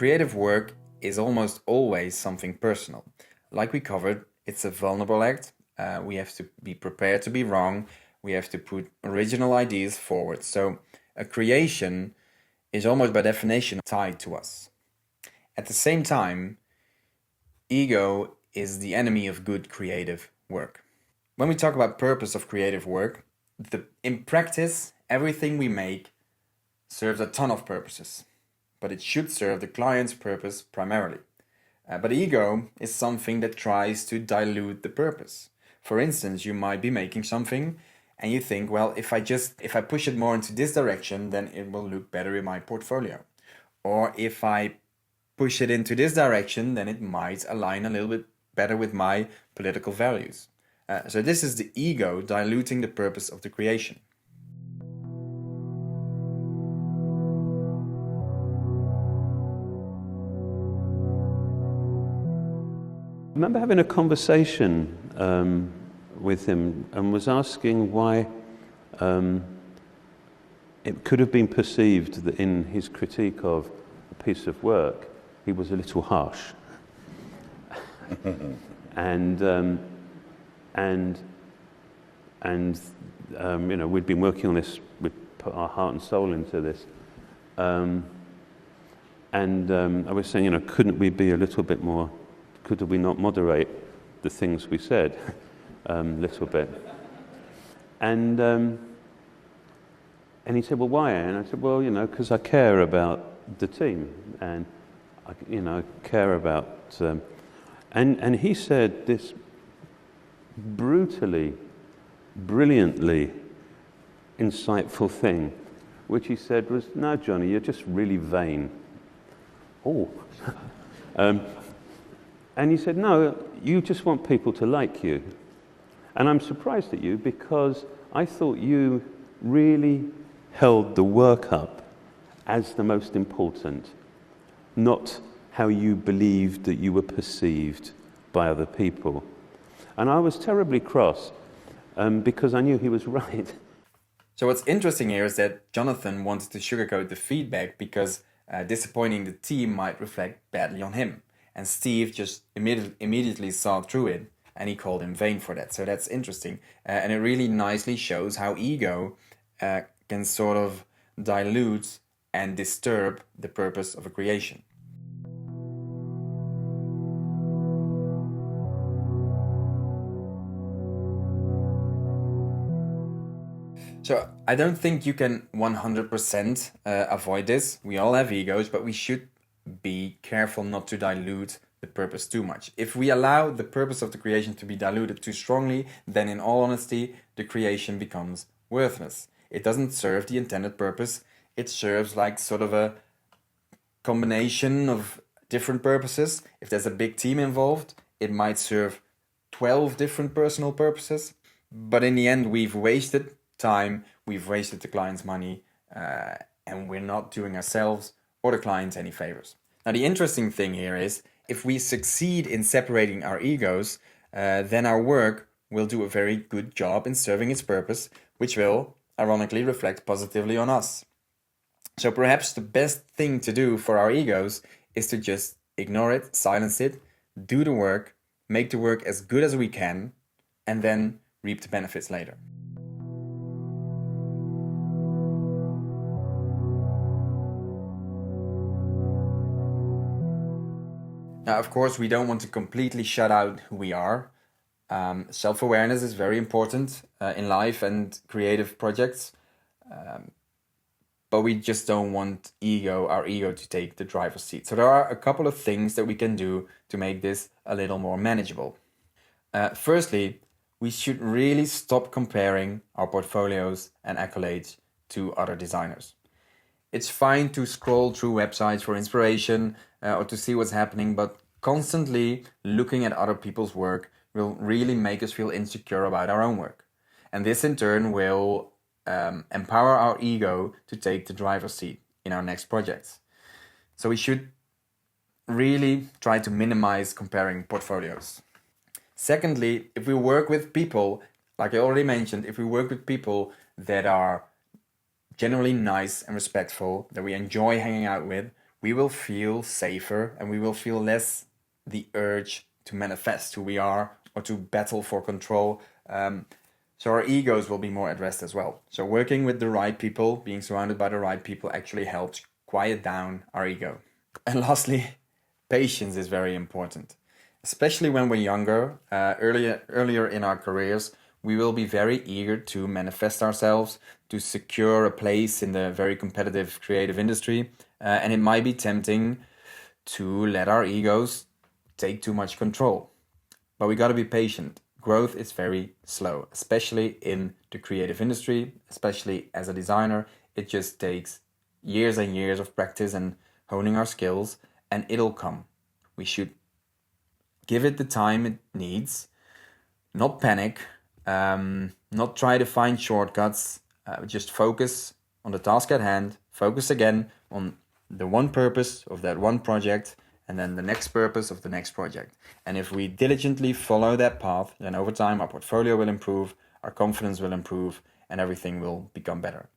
Creative work is almost always something personal. Like we covered, it's a vulnerable act. We have to be prepared to be wrong. We have to put original ideas forward. So a creation is almost by definition tied to us. At the same time, ego is the enemy of good creative work. When we talk about purpose of creative work, in practice, everything we make serves a ton of purposes, but it should serve the client's purpose primarily. But ego is something that tries to dilute the purpose. For instance, you might be making something and you think, well, if I push it more into this direction, then it will look better in my portfolio. Or if I push it into this direction, then it might align a little bit better with my political values. So this is the ego diluting the purpose of the creation. I remember having a conversation with him and was asking why it could have been perceived that in his critique of a piece of work, he was a little harsh. and you know, we'd been working on this, we'd put our heart and soul into this. I was saying, you know, couldn't we be a little bit more, could we not moderate the things we said a little bit? And he said, well, why? And I said, well, you know, because I care about the team, and I care about. And he said this brutally, brilliantly insightful thing, which he said was, "No, Johnny, you're just really vain." Oh. And he said, no, you just want people to like you. And I'm surprised at you because I thought you really held the work up as the most important, not how you believed that you were perceived by other people. And I was terribly cross because I knew he was right. So what's interesting here is that Jonathan wanted to sugarcoat the feedback because disappointing the team might reflect badly on him. And Steve just immediately saw through it, and he called him vain for that. So that's interesting. And it really nicely shows how ego can sort of dilute and disturb the purpose of a creation. So I don't think you can 100% avoid this. We all have egos, but we should be careful not to dilute the purpose too much. If we allow the purpose of the creation to be diluted too strongly, then in all honesty, the creation becomes worthless. It doesn't serve the intended purpose. It serves like sort of a combination of different purposes. If there's a big team involved, it might serve 12 different personal purposes. But in the end, we've wasted time, we've wasted the client's money, and we're not doing ourselves or the client any favors. Now, the interesting thing here is if we succeed in separating our egos, then our work will do a very good job in serving its purpose, which will, ironically, reflect positively on us. So perhaps the best thing to do for our egos is to just ignore it, silence it, do the work, make the work as good as we can, and then reap the benefits later. Now, of course, we don't want to completely shut out who we are. Self-awareness is very important in life and creative projects. But we just don't want our ego to take the driver's seat. So there are a couple of things that we can do to make this a little more manageable. Firstly, we should really stop comparing our portfolios and accolades to other designers. It's fine to scroll through websites for inspiration or to see what's happening, but constantly looking at other people's work will really make us feel insecure about our own work. And this in turn will empower our ego to take the driver's seat in our next projects. So we should really try to minimize comparing portfolios. Secondly, if we work with people, like I already mentioned, if we work with people that are generally nice and respectful, that we enjoy hanging out with, we will feel safer and we will feel less the urge to manifest who we are or to battle for control. So our egos will be more at rest as well. So working with the right people, being surrounded by the right people actually helps quiet down our ego. And lastly, patience is very important. Especially when we're younger, earlier in our careers, we will be very eager to manifest ourselves, to secure a place in the very competitive creative industry. And it might be tempting to let our egos take too much control. But we got to be patient. Growth is very slow, especially in the creative industry, especially as a designer. It just takes years and years of practice and honing our skills, and it'll come. We should give it the time it needs, not panic, not try to find shortcuts, just focus on the task at hand, focus again on the one purpose of that one project, and then the next purpose of the next project. And if we diligently follow that path, then over time our portfolio will improve, our confidence will improve, and everything will become better.